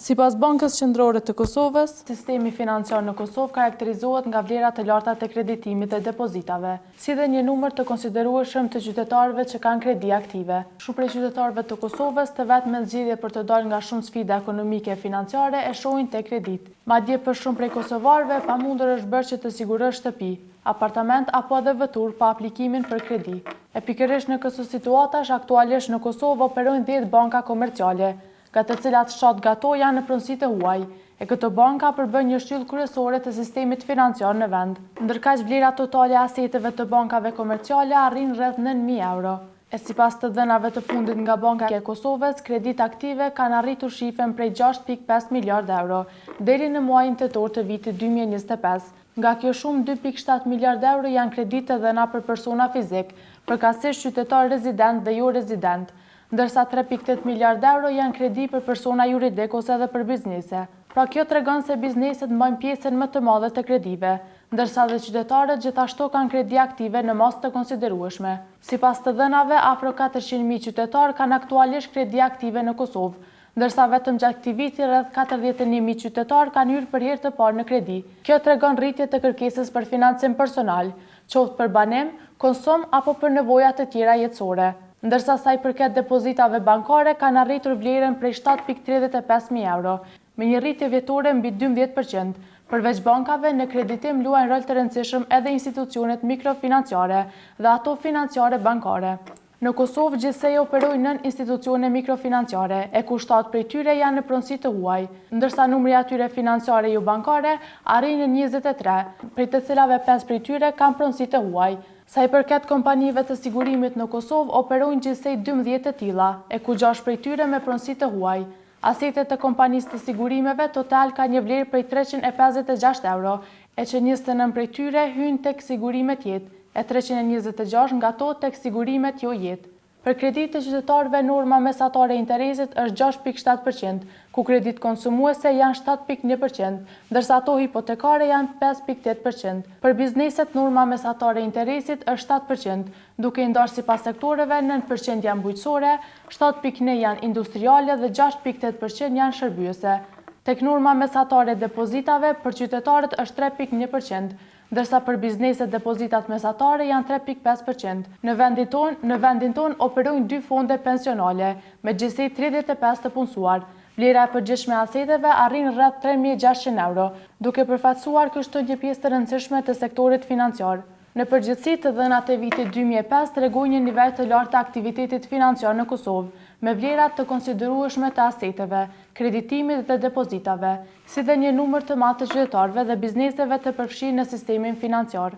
Sipas Bankës Qendrore të Kosovës, sistemi financiar në Kosovë karakterizohet nga vlera të larta të kreditimit dhe depozitave, si dhe një numër të konsiderueshëm të qytetarëve që kanë kredi aktive. Shumë prej qytetarëve të Kosovës të vetme zgjidhje për të dalë nga shumë sfida ekonomike e financiare e shohin te kredit. Madje për shumë prej kosovarëve pamundur është bërë që të sigurosh shtëpi, apartament apo edhe vetur pa aplikimin për kredi. E pikërisht në këto situatash aktualisht në Kosovë operojnë 10 banka komerciale, nga të cilat 7 gato janë në pronësitë e huaj, e këto banka përbën një shtyllë kryesore të sistemit financiar në vend. Ndërkaq vlera totale e aseteve të bankave komerciale arrin rreth 9.000 euro. E sipas të dhënave të fundit nga Banka e Kosovës, kredit aktive kanë arritur shifrën prej 6.5 miliard euro deri në muajin tetor të vitit 2025. Nga kjo shumë 2.7 miliard euro janë kredite dhëna për persona fizik, përkatësisht qytetar rezident dhe jo rezident, ndërsa 3.8 miliard euro janë kredi për persona juridik ose edhe për biznese. Pra kjo tregon se bizneset mbajnë pjesën më të madhe të kredive, ndërsa dhe qytetarët gjithashtu kanë kredi aktive në masë të konsiderueshme. Sipas të dhënave, afro 400.000 qytetar kanë aktualisht kredi aktive në Kosovë, ndërsa vetëm gjatë këtij viti rreth 41.000 qytetar kanë hyrë për herë të parë në kredi. Kjo tregon rritje të kërkesës për financim personal, qoftë për banim, konsum apo për nevoja të tjera jetësore. Ndërsa sa i përket depozitave bankare kanë arritur vlerën prej 7.35.000 euro, me një rritje vjetore mbi 12%. Përveç bankave, në kreditim luajnë rol të rëndësishëm edhe institucionet mikrofinanciare dhe ato financiare bankare. Në Kosovë gjithsej operojnë 9 institucione mikrofinanciare, e ku 7 prej tyre janë në pronësi të huaj, ndërsa numri atyre financiare jo bankare arrin në 23, prej të cilave 5 prej tyre kanë pronësi të huaj. Sa i përket kompanive të sigurimit në Kosovë, operojnë gjithsej 12 të tilla, e ku 6 prej tyre me pronësi të huaj. Asetet të kompanisë të sigurimeve total ka një vlerë prej 356 euro, e që 29 prej tyre hynë tek sigurimet jetë, e 326 nga to tek sigurimet jo jetë. Për kredit të qytetarëve norma mesatare e interesit është 6.7%, ku kredit konsumuese janë 7.1%, ndërsa ato hipotekare janë 5.8%. Për bizneset norma mesatare e interesit është 7%, duke i ndarë sipas sektoreve 9% janë bujqësore, 7.1% janë industriale dhe 6.8% janë shërbyese. Tek norma mesatare e depozitave për qytetarët është 3.1%, ndërsa për bizneset depozitat mesatare janë 3.5%. Në vendin ton operojnë 2 fonde pensionale, me gjithsej 35 të punësuar. Vlera e përgjithshme e aseteve arrin rreth 3.600 euro, duke përfaqësuar kështu një pjesë të rëndësishme të sektorit financiar. Në përgjithësi, të dhënat e vitit 2005 tregojnë një nivel të lartë të aktivitetit financiar në Kosovë, me vlerat të konsiderueshme të aseteve, kreditimit dhe depozitave, si dhe një numër të madh të qytetarëve dhe bizneseve të përfshirë në sistemin financiar.